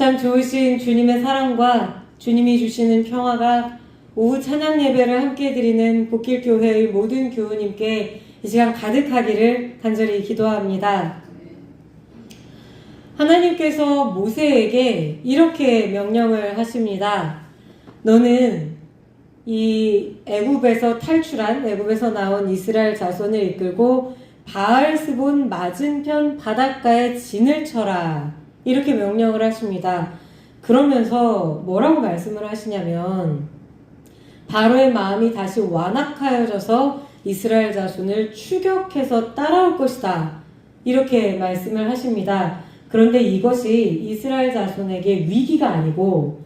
참 좋으신 주님의 사랑과 주님이 주시는 평화가 오후 찬양 예배를 함께 드리는 복길교회의 모든 교우님께 이 시간 가득하기를 간절히 기도합니다. 하나님께서 모세에게 이렇게 명령을 하십니다. 너는 이 애굽에서 탈출한, 애굽에서 나온 이스라엘 자손을 이끌고 바알스본 맞은편 바닷가에 진을 쳐라. 이렇게 명령을 하십니다. 그러면서 뭐라고 말씀을 하시냐면 바로의 마음이 다시 완악하여져서 이스라엘 자손을 추격해서 따라올 것이다. 이렇게 말씀을 하십니다. 그런데 이것이 이스라엘 자손에게 위기가 아니고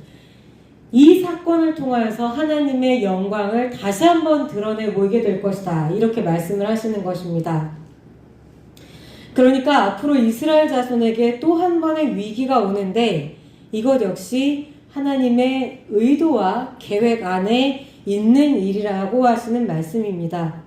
이 사건을 통하여서 하나님의 영광을 다시 한번 드러내 보이게 될 것이다. 이렇게 말씀을 하시는 것입니다. 그러니까 앞으로 이스라엘 자손에게 또 한 번의 위기가 오는데 이것 역시 하나님의 의도와 계획 안에 있는 일이라고 하시는 말씀입니다.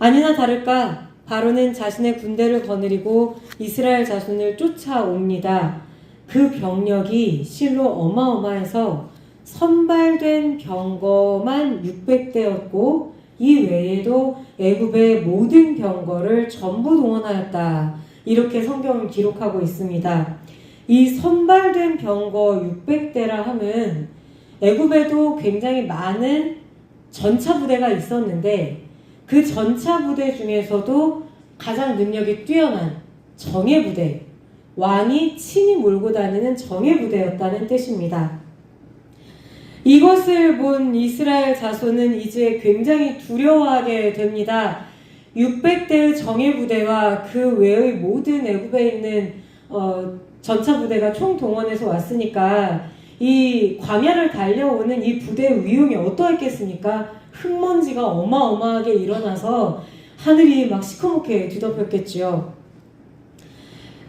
아니나 다를까 바로는 자신의 군대를 거느리고 이스라엘 자손을 쫓아옵니다. 그 병력이 실로 어마어마해서 선발된 병거만 600대였고 이 외에도 애굽의 모든 병거를 전부 동원하였다. 이렇게 성경을 기록하고 있습니다. 이 선발된 병거 600대라 함은 애굽에도 굉장히 많은 전차 부대가 있었는데 그 전차 부대 중에서도 가장 능력이 뛰어난 정예 부대, 왕이 친히 몰고 다니는 정예 부대였다는 뜻입니다. 이것을 본 이스라엘 자손은 이제 굉장히 두려워하게 됩니다. 600대의 정예 부대와 그 외의 모든 애굽에 있는 전차 부대가 총동원해서 왔으니까 이 광야를 달려오는 이 부대의 위용이 어떠했겠습니까? 흙먼지가 어마어마하게 일어나서 하늘이 막 시커멓게 뒤덮였겠지요.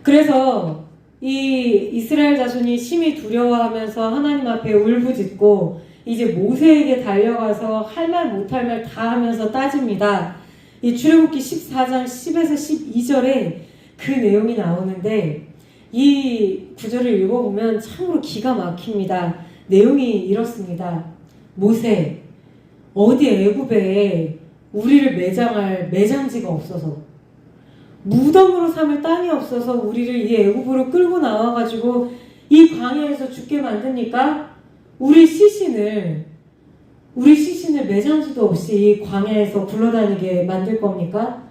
그래서 이 이스라엘 자손이 심히 두려워하면서 하나님 앞에 울부짖고 이제 모세에게 달려가서 할 말 못할 말 다 하면서 따집니다. 이 출애굽기 14장 10에서 12절에 그 내용이 나오는데 이 구절을 읽어보면 참으로 기가 막힙니다. 내용이 이렇습니다. 모세, 어디 애굽에 우리를 매장할 매장지가 없어서 무덤으로 삼을 땅이 없어서 우리를 이 애굽으로 끌고 나와가지고 이 광야에서 죽게 만드니까 우리 시신을 매장지도 없이 이 광야에서 굴러다니게 만들 겁니까?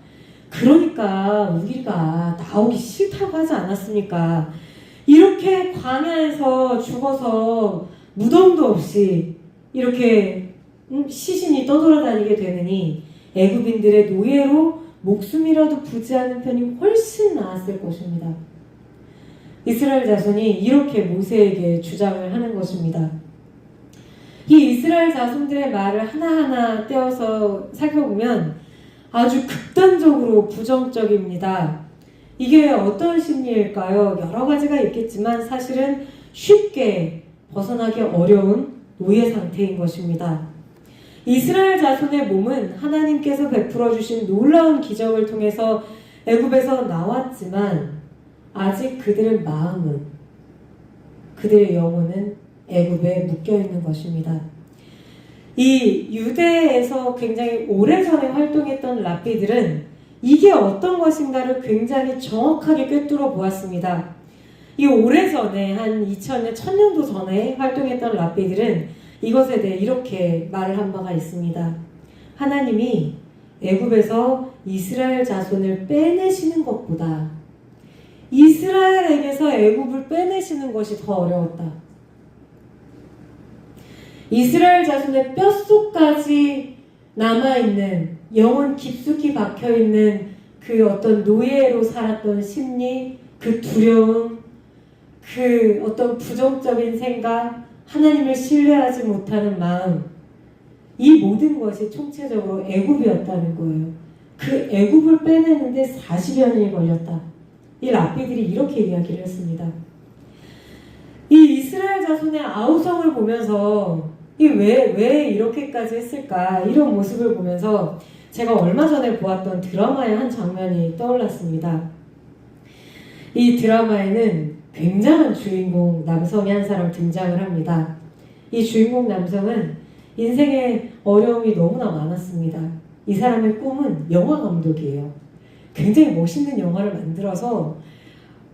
그러니까 우리가 나오기 싫다고 하지 않았습니까? 이렇게 광야에서 죽어서 무덤도 없이 이렇게 시신이 떠돌아다니게 되느니 애굽인들의 노예로 목숨이라도 부지하는 편이 훨씬 나았을 것입니다. 이스라엘 자손이 이렇게 모세에게 주장을 하는 것입니다. 이 이스라엘 자손들의 말을 하나하나 떼어서 살펴보면 아주 극단적으로 부정적입니다. 이게 어떤 심리일까요? 여러 가지가 있겠지만 사실은 쉽게 벗어나기 어려운 노예 상태인 것입니다. 이스라엘 자손의 몸은 하나님께서 베풀어 주신 놀라운 기적을 통해서 애굽에서 나왔지만 아직 그들의 마음은, 그들의 영혼은 애굽에 묶여 있는 것입니다. 이 유대에서 굉장히 오래전에 활동했던 랍비들은 이게 어떤 것인가를 굉장히 정확하게 꿰뚫어 보았습니다. 이 오래전에 한 2000년, 1000년도 전에 활동했던 랍비들은 이것에 대해 이렇게 말을 한 바가 있습니다. 하나님이 애굽에서 이스라엘 자손을 빼내시는 것보다 이스라엘에게서 애굽을 빼내시는 것이 더 어려웠다. 이스라엘 자손의 뼛속까지 남아있는, 영혼 깊숙이 박혀있는 그 어떤 노예로 살았던 심리, 그 두려움, 그 어떤 부정적인 생각, 하나님을 신뢰하지 못하는 마음, 이 모든 것이 총체적으로 애굽이었다는 거예요. 그 애굽을 빼내는데 40여 년이 걸렸다. 이 랍비들이 이렇게 이야기를 했습니다. 이 이스라엘 자손의 아우성을 보면서 왜 이렇게까지 했을까, 이런 모습을 보면서 제가 얼마 전에 보았던 드라마의 한 장면이 떠올랐습니다. 이 드라마에는 굉장한 주인공 남성이 한 사람 등장을 합니다. 이 주인공 남성은 인생에 어려움이 너무나 많았습니다. 이 사람의 꿈은 영화 감독이에요. 굉장히 멋있는 영화를 만들어서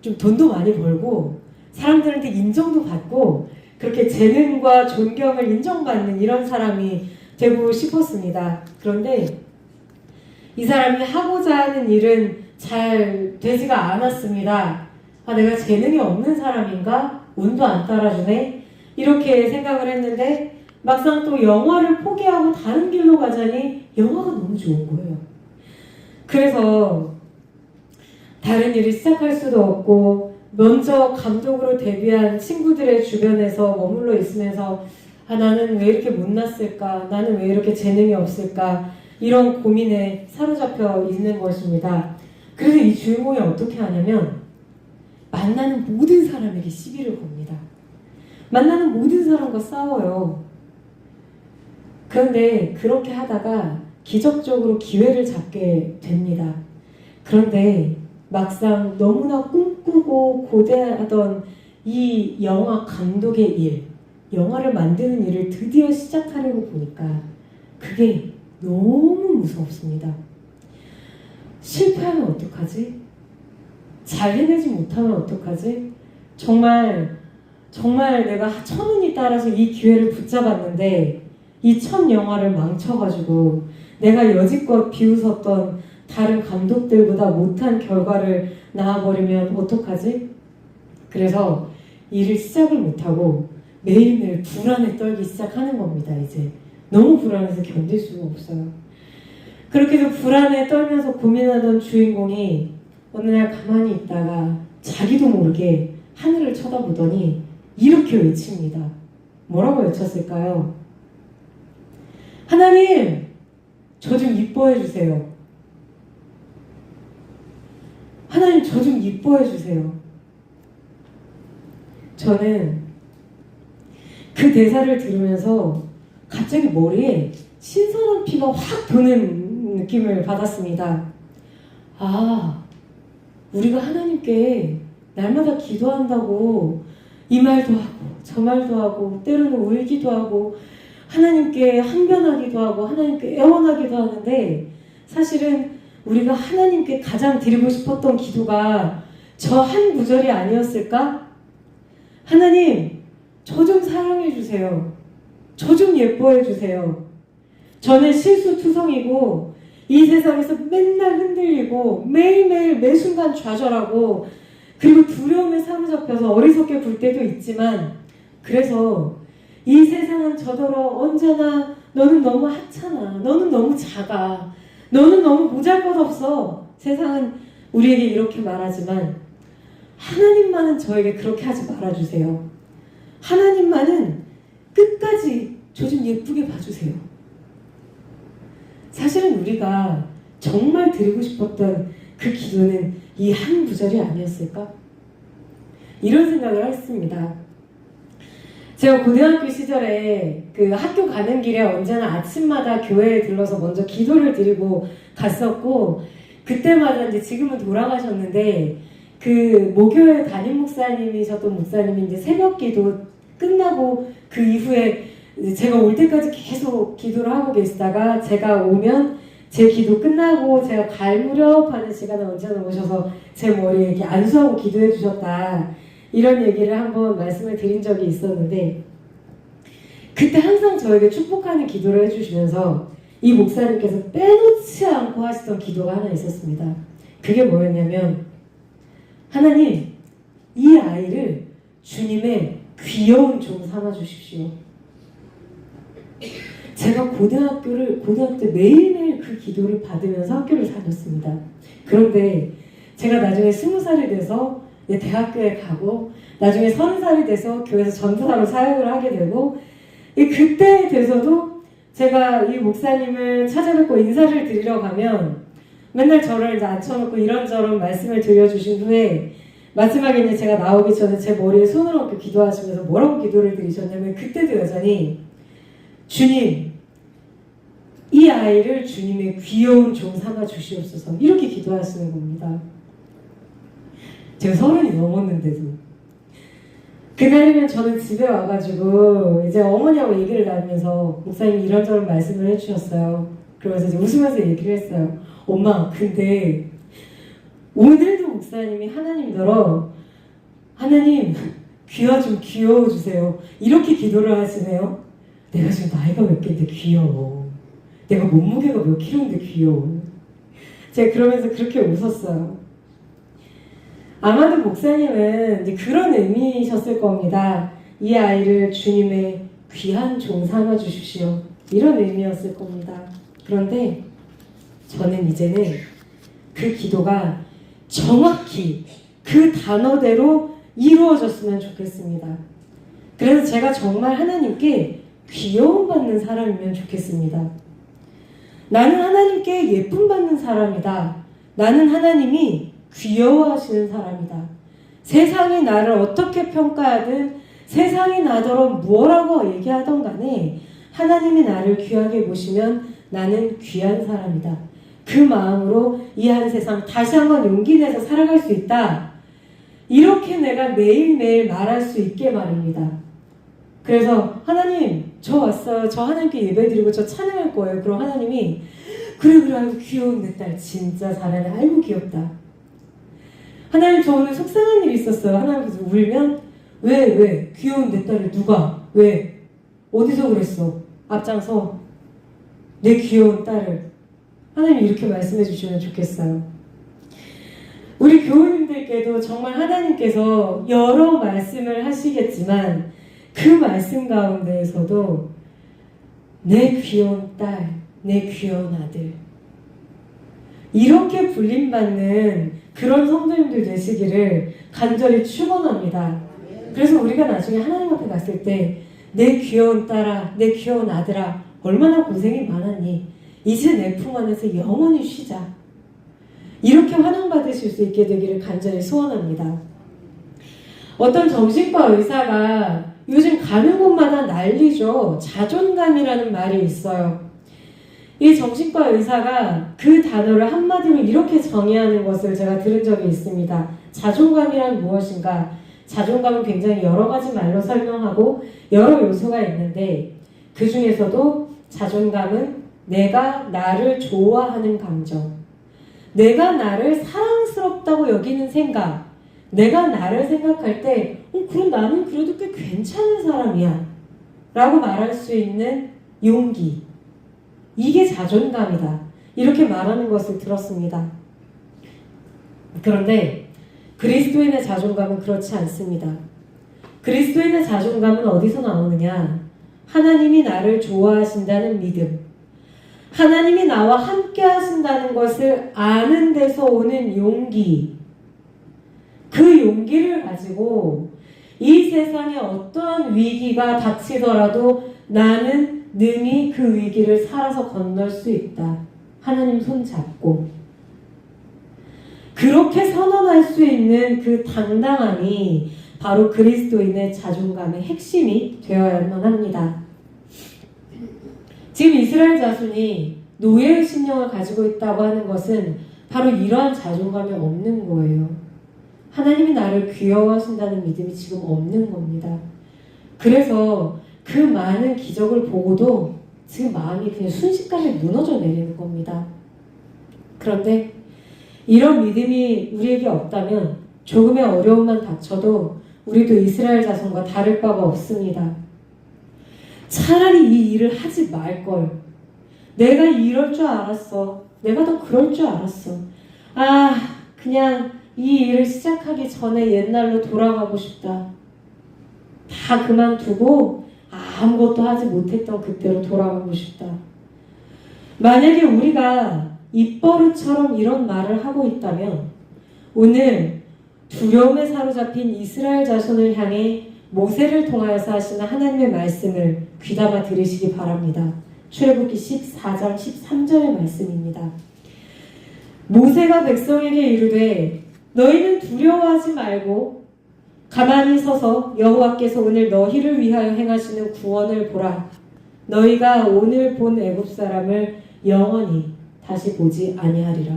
좀 돈도 많이 벌고 사람들한테 인정도 받고 그렇게 재능과 존경을 인정받는 이런 사람이 되고 싶었습니다. 그런데 이 사람이 하고자 하는 일은 잘 되지가 않았습니다. 아, 내가 재능이 없는 사람인가? 운도 안 따라주네? 이렇게 생각을 했는데 막상 또 영화를 포기하고 다른 길로 가자니 영화가 너무 좋은 거예요. 그래서 다른 일을 시작할 수도 없고 먼저 감독으로 데뷔한 친구들의 주변에서 머물러 있으면서 아, 나는 왜 이렇게 못났을까? 나는 왜 이렇게 재능이 없을까? 이런 고민에 사로잡혀 있는 것입니다. 그래서 이 주인공이 어떻게 하냐면 만나는 모든 사람에게 시비를 겁니다. 만나는 모든 사람과 싸워요. 그런데 그렇게 하다가 기적적으로 기회를 잡게 됩니다. 그런데 막상 너무나 꿈꾸고 고대하던 이 영화 감독의 일, 영화를 만드는 일을 드디어 시작하려고 보니까 그게 너무 무섭습니다. 실패하면 어떡하지? 잘 해내지 못하면 어떡하지? 정말 내가 천운이 따라서 이 기회를 붙잡았는데 이 첫 영화를 망쳐가지고 내가 여지껏 비웃었던 다른 감독들보다 못한 결과를 낳아버리면 어떡하지? 그래서 일을 시작을 못하고 매일매일 불안에 떨기 시작하는 겁니다. 이제 너무 불안해서 견딜 수가 없어요. 그렇게 해서 불안에 떨면서 고민하던 주인공이 어느 날 가만히 있다가 자기도 모르게 하늘을 쳐다보더니 이렇게 외칩니다. 뭐라고 외쳤을까요? 하나님, 저 좀 이뻐해 주세요. 하나님, 저 좀 이뻐해 주세요. 저는 그 대사를 들으면서 갑자기 머리에 신선한 피가 확 도는 느낌을 받았습니다. 아, 우리가 하나님께 날마다 기도한다고 이 말도 하고 저 말도 하고 때로는 울기도 하고 하나님께 항변하기도 하고 하나님께 애원하기도 하는데 사실은 우리가 하나님께 가장 드리고 싶었던 기도가 저 한 구절이 아니었을까? 하나님, 저 좀 사랑해 주세요. 저 좀 예뻐해 주세요. 저는 실수투성이고 이 세상에서 맨날 흔들리고 매일매일 매순간 좌절하고 그리고 두려움에 사로잡혀서 어리석게 굴 때도 있지만 그래서 이 세상은 저더러 언제나 너는 너무 하찮아. 너는 너무 작아. 너는 너무 보잘것없어. 세상은 우리에게 이렇게 말하지만 하나님만은 저에게 그렇게 하지 말아주세요. 하나님만은 끝까지 저 좀 예쁘게 봐주세요. 사실은 우리가 정말 드리고 싶었던 그 기도는 이 한 구절이 아니었을까? 이런 생각을 했습니다. 제가 고등학교 시절에 그 학교 가는 길에 언제나 아침마다 교회에 들러서 먼저 기도를 드리고 갔었고 그때마다 이제 지금은 돌아가셨는데 그 모교회 담임 목사님이셨던 목사님이 이제 새벽 기도 끝나고 그 이후에 제가 올 때까지 계속 기도를 하고 계시다가 제가 오면 제 기도 끝나고 제가 갈 무렵 하는 시간에 언제나 오셔서 제 머리에 이렇게 안수하고 기도해 주셨다. 이런 얘기를 한번 말씀을 드린 적이 있었는데 그때 항상 저에게 축복하는 기도를 해주시면서 이 목사님께서 빼놓지 않고 하시던 기도가 하나 있었습니다. 그게 뭐였냐면 하나님, 이 아이를 주님의 귀여운 종 삼아 주십시오. 제가 고등학교 때 매일매일 그 기도를 받으면서 학교를 다녔습니다. 그런데 제가 나중에 20살이 돼서 대학교에 가고 나중에 30살이 돼서 교회에서 전도사로 사역을 하게 되고 그때 돼서도 제가 이 목사님을 찾아뵙고 인사를 드리러 가면 맨날 저를 이제 앉혀놓고 이런저런 말씀을 들려주신 후에 마지막에 이제 제가 나오기 전에 제 머리에 손을 얹고 기도하시면서 뭐라고 기도를 드리셨냐면 그때도 여전히 주님, 이 아이를 주님의 귀여운 종 삼아 주시옵소서 이렇게 기도하시는 겁니다. 제가 30이 넘었는데도 그날이면 저는 집에 와가지고 이제 어머니하고 얘기를 나누면서 목사님이 이런저런 말씀을 해주셨어요. 그러면서 이제 웃으면서 얘기를 했어요. 엄마, 근데 오늘도 목사님이 하나님더러 하나님 귀화 좀 귀여워주세요. 이렇게 기도를 하시네요. 내가 지금 나이가 몇 개인데 귀여워. 내가 몸무게가 몇 킬로인데 귀여워. 제가 그러면서 그렇게 웃었어요. 아마도 목사님은 이제 그런 의미셨을 겁니다. 이 아이를 주님의 귀한 종 삼아 주십시오. 이런 의미였을 겁니다. 그런데 저는 이제는 그 기도가 정확히 그 단어대로 이루어졌으면 좋겠습니다. 그래서 제가 정말 하나님께 귀여움받는 사람이면 좋겠습니다. 나는 하나님께 예쁨 받는 사람이다. 나는 하나님이 귀여워하시는 사람이다. 세상이 나를 어떻게 평가하든 세상이 나더러 뭐라고 얘기하던 간에 하나님이 나를 귀하게 보시면 나는 귀한 사람이다. 그 마음으로 이 한 세상 다시 한번 용기 내서 살아갈 수 있다. 이렇게 내가 매일매일 말할 수 있게 말입니다. 그래서 하나님 저 왔어요. 저 하나님께 예배드리고 저 찬양할 거예요. 그럼 하나님이 그래 아이고 귀여운 내 딸 진짜 잘하네. 아이고 귀엽다. 하나님 저 오늘 속상한 일이 있었어요. 하나님께서 울면 왜 귀여운 내 딸을 누가 왜 어디서 그랬어? 앞장서 내 귀여운 딸을 하나님 이렇게 말씀해 주시면 좋겠어요. 우리 교우님들께도 정말 하나님께서 여러 말씀을 하시겠지만 그 말씀 가운데에서도 내 귀여운 딸, 내 귀여운 아들 이렇게 불림받는 그런 성도님들 되시기를 간절히 축원합니다. 그래서 우리가 나중에 하나님 앞에 갔을 때 내 귀여운 딸아, 내 귀여운 아들아 얼마나 고생이 많았니? 이제 내 품 안에서 영원히 쉬자. 이렇게 환영받으실 수 있게 되기를 간절히 소원합니다. 어떤 정신과 의사가 요즘 가는 곳마다 난리죠. 자존감이라는 말이 있어요. 이 정신과 의사가 그 단어를 한마디로 이렇게 정의하는 것을 제가 들은 적이 있습니다. 자존감이란 무엇인가? 자존감은 굉장히 여러 가지 말로 설명하고 여러 요소가 있는데 그 중에서도 자존감은 내가 나를 좋아하는 감정, 내가 나를 사랑스럽다고 여기는 생각, 내가 나를 생각할 때 그럼 나는 그래도 꽤 괜찮은 사람이야 라고 말할 수 있는 용기, 이게 자존감이다 이렇게 말하는 것을 들었습니다. 그런데 그리스도인의 자존감은 그렇지 않습니다. 그리스도인의 자존감은 어디서 나오느냐? 하나님이 나를 좋아하신다는 믿음, 하나님이 나와 함께 하신다는 것을 아는 데서 오는 용기, 그 용기를 가지고 이 세상에 어떠한 위기가 닥치더라도 나는 능히 그 위기를 살아서 건널 수 있다. 하나님 손 잡고 그렇게 선언할 수 있는 그 당당함이 바로 그리스도인의 자존감의 핵심이 되어야만 합니다. 지금 이스라엘 자손이 노예의 심령을 가지고 있다고 하는 것은 바로 이러한 자존감이 없는 거예요. 하나님이 나를 귀여워하신다는 믿음이 지금 없는 겁니다. 그래서 그 많은 기적을 보고도 지금 마음이 그냥 순식간에 무너져 내리는 겁니다. 그런데 이런 믿음이 우리에게 없다면 조금의 어려움만 닥쳐도 우리도 이스라엘 자손과 다를 바가 없습니다. 차라리 이 일을 하지 말걸. 내가 이럴 줄 알았어. 내가 더 그럴 줄 알았어. 그냥 이 일을 시작하기 전에 옛날로 돌아가고 싶다. 다 그만두고 아무것도 하지 못했던 그때로 돌아가고 싶다. 만약에 우리가 입버릇처럼 이런 말을 하고 있다면 오늘 두려움에 사로잡힌 이스라엘 자손을 향해 모세를 통하여서 하시는 하나님의 말씀을 귀담아 들으시기 바랍니다. 출애굽기 14장 13절의 말씀입니다. 모세가 백성에게 이르되 너희는 두려워하지 말고 가만히 서서 여호와께서 오늘 너희를 위하여 행하시는 구원을 보라. 너희가 오늘 본 애굽 사람을 영원히 다시 보지 아니하리라.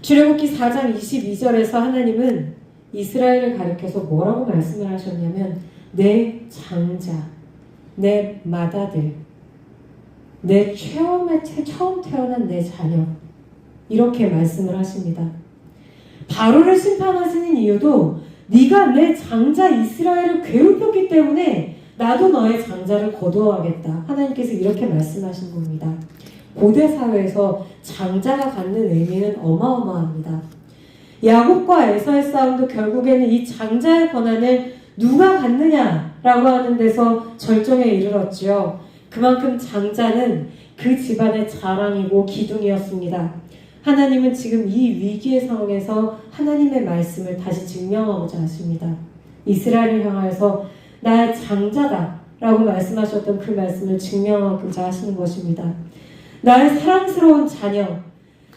출애굽기 4장 22절에서 하나님은 이스라엘을 가리켜서 뭐라고 말씀을 하셨냐면 내 장자, 내 맏아들, 내 처음 태어난 내 자녀, 이렇게 말씀을 하십니다. 바로를 심판하시는 이유도 네가 내 장자 이스라엘을 괴롭혔기 때문에 나도 너의 장자를 거두어야겠다. 하나님께서 이렇게 말씀하신 겁니다. 고대 사회에서 장자가 갖는 의미는 어마어마합니다. 야곱과 에서의 싸움도 결국에는 이 장자의 권한을 누가 갖느냐라고 하는 데서 절정에 이르렀지요. 그만큼 장자는 그 집안의 자랑이고 기둥이었습니다. 하나님은 지금 이 위기의 상황에서 하나님의 말씀을 다시 증명하고자 하십니다. 이스라엘을 향하여서 나의 장자다 라고 말씀하셨던 그 말씀을 증명하고자 하시는 것입니다. 나의 사랑스러운 자녀,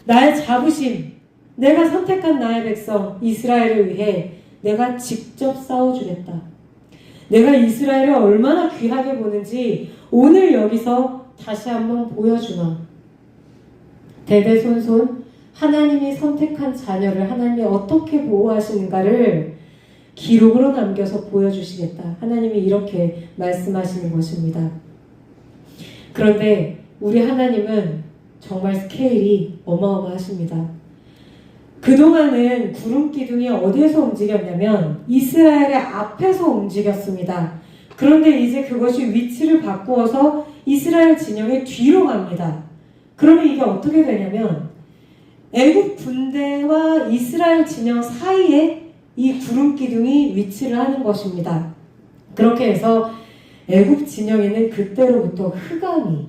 나의 자부심, 내가 선택한 나의 백성 이스라엘을 위해 내가 직접 싸워주겠다. 내가 이스라엘을 얼마나 귀하게 보는지 오늘 여기서 다시 한번 보여주마. 대대손손 하나님이 선택한 자녀를 하나님이 어떻게 보호하시는가를 기록으로 남겨서 보여주시겠다. 하나님이 이렇게 말씀하시는 것입니다. 그런데 우리 하나님은 정말 스케일이 어마어마하십니다. 그동안은 구름 기둥이 어디에서 움직였냐면 이스라엘의 앞에서 움직였습니다. 그런데 이제 그것이 위치를 바꾸어서 이스라엘 진영의 뒤로 갑니다. 그러면 이게 어떻게 되냐면 애국 군대와 이스라엘 진영 사이에 이 구름 기둥이 위치를 하는 것입니다. 그렇게 해서 애국 진영에는 그때로부터 흑암이,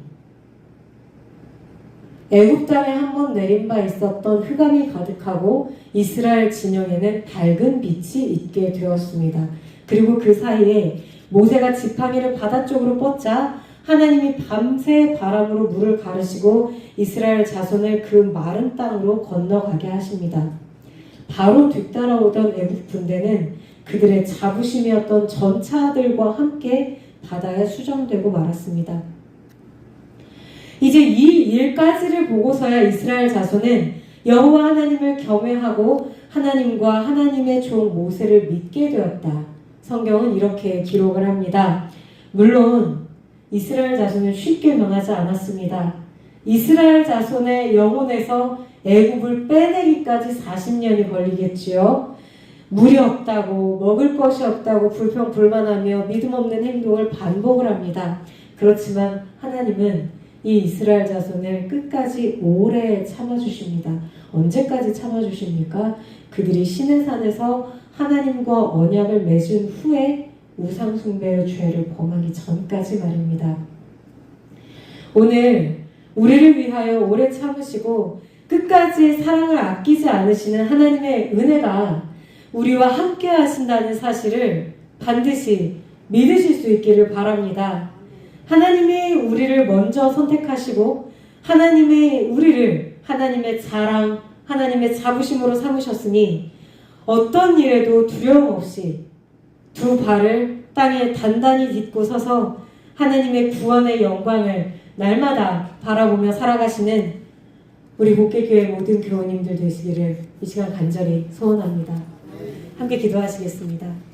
애국 땅에 한번 내린 바 있었던 흑암이 가득하고 이스라엘 진영에는 밝은 빛이 있게 되었습니다. 그리고 그 사이에 모세가 지팡이를 바다 쪽으로 뻗자 하나님이 밤새 바람으로 물을 가르시고 이스라엘 자손을 그 마른 땅으로 건너가게 하십니다. 바로 뒤따라오던 애국 군대는 그들의 자부심이었던 전차들과 함께 바다에 수정되고 말았습니다. 이제 이 일까지를 보고서야 이스라엘 자손은 여호와 하나님을 경외하고 하나님과 하나님의 종 모세를 믿게 되었다. 성경은 이렇게 기록을 합니다. 물론 이스라엘 자손은 쉽게 변하지 않았습니다. 이스라엘 자손의 영혼에서 애굽을 빼내기까지 40년이 걸리겠지요. 물이 없다고, 먹을 것이 없다고 불평불만하며 믿음 없는 행동을 반복을 합니다. 그렇지만 하나님은 이 이스라엘 자손을 끝까지 오래 참아주십니다. 언제까지 참아주십니까? 그들이 시내산에서 하나님과 언약을 맺은 후에 우상숭배의 죄를 범하기 전까지 말입니다. 오늘 우리를 위하여 오래 참으시고 끝까지 사랑을 아끼지 않으시는 하나님의 은혜가 우리와 함께 하신다는 사실을 반드시 믿으실 수 있기를 바랍니다. 하나님이 우리를 먼저 선택하시고 하나님이 우리를 하나님의 자랑, 하나님의 자부심으로 삼으셨으니 어떤 일에도 두려움 없이 두 발을 땅에 단단히 딛고 서서 하나님의 구원의 영광을 날마다 바라보며 살아가시는 우리 복개교회 모든 교우님들 되시기를 이 시간 간절히 소원합니다. 함께 기도하시겠습니다.